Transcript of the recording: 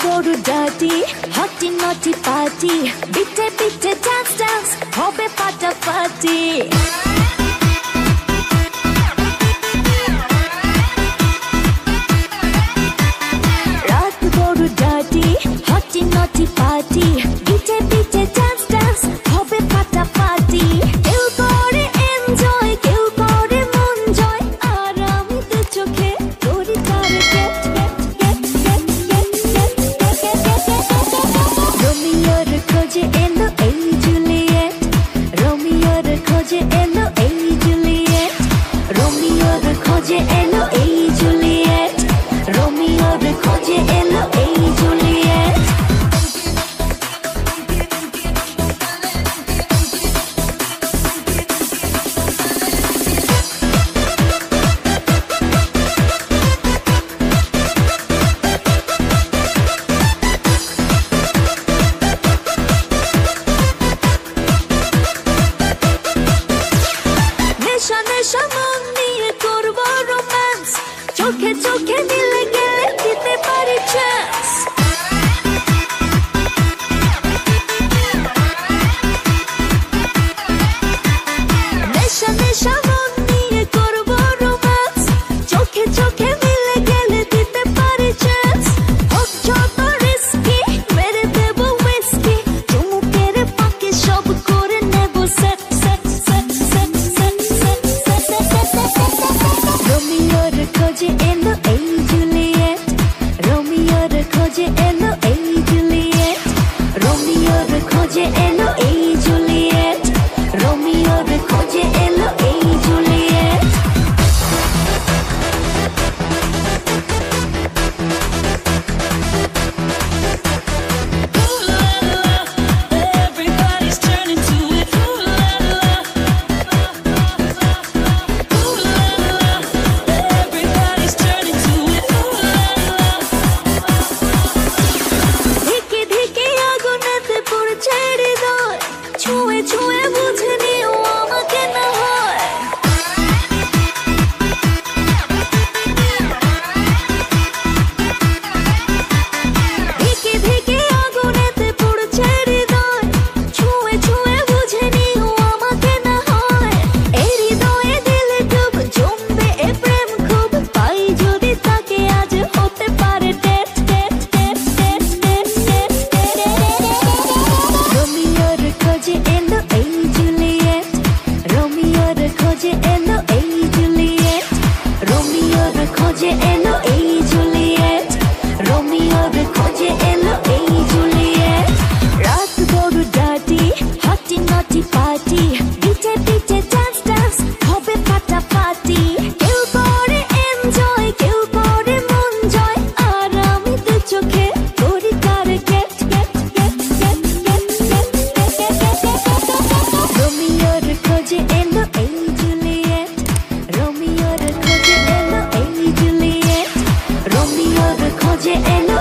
বড় ডাটি হটি নটি পার্টি বিটে বিটে ডান্স ডান্স হবে ফাটাফাটি রাত বড় ডাটি হটি নটি পার্টি বিটে বিটে ডান্স ডান্স হবে ফাটাফাটি কেউ করে এনজয় কেউ করে মন জয় আর আমি দু চোখে করি টার্গেট রোমিওর খোঁজে এলো এই জুলিয়েট রোমিওর খোঁজে এলো এই জুলিয়েট রোমিওর খোঁজে এলো এই জুলিয়েট রোমিওর খোঁজে এলো এই জুলিয়েট নেশা নেশা মন নিয়ে করবো রোম্যান্স চোখে চোখে মিলে গেলে দিতে পারি চান্স নেশা নেশা মন নিয়ে করবো রোম্যান্স চোখে চোখে মিলে গেলে দিতে পারি চান্স হোক যত রিস্কি মেরে দেবো হুইস্কি চুমুকের পাকে সব করে নেবো set set set set set set রোমিওর খোঁজে এলো এই জুলিয়েট রোমিওর খোঁজে এলো এই জুলিয়েট রোমিওর খোঁজে এলো এই জুলিয়েট রোমিওর খোঁজে এলো এই Juliet Everybody's turning to it. Ooh la la. Ooh la la. Everybody's turning to it. Ooh la la. ধিকে ধিকে আগুনেতে পড়ছে হৃদয় ছুঁয়ে ছুঁয়ে বুঝে নিও আমাকে না হয় ধিকে ধিকে আগুনেতে পড়ছে হৃদয় ছুঁয়ে ছুঁয়ে বুঝে নিও আমাকে না হয় এই হৃদয়ে দিলে ডুব জমবে এ প্রেম খুব পাই যদি তাকে আজ হতে পারে date date date date date date রোমিওর খোঁজে এলো এই জুলিয়েট রোমিওর খোঁজে এলো এই জুলিয়েট রোমিওর খোঁজে এলো এই জুলিয়েট রোমিওর খোঁজে এলো এই জুলিয়েট রাত বড় ডাটি হটি নটি পার্টি বিটে বিটে ডান্স ডান্স হবে ফাটাফাটি কেউ করে এনজয় কেউ করে মন জয় আর আমি দু চোখে করি টার্গেট রোমিওর খোঁজে এলো এই জুলিয়েট রোমিওর খোঁজে এলো এই জুলিয়েট রোমিওর খোঁজে এলো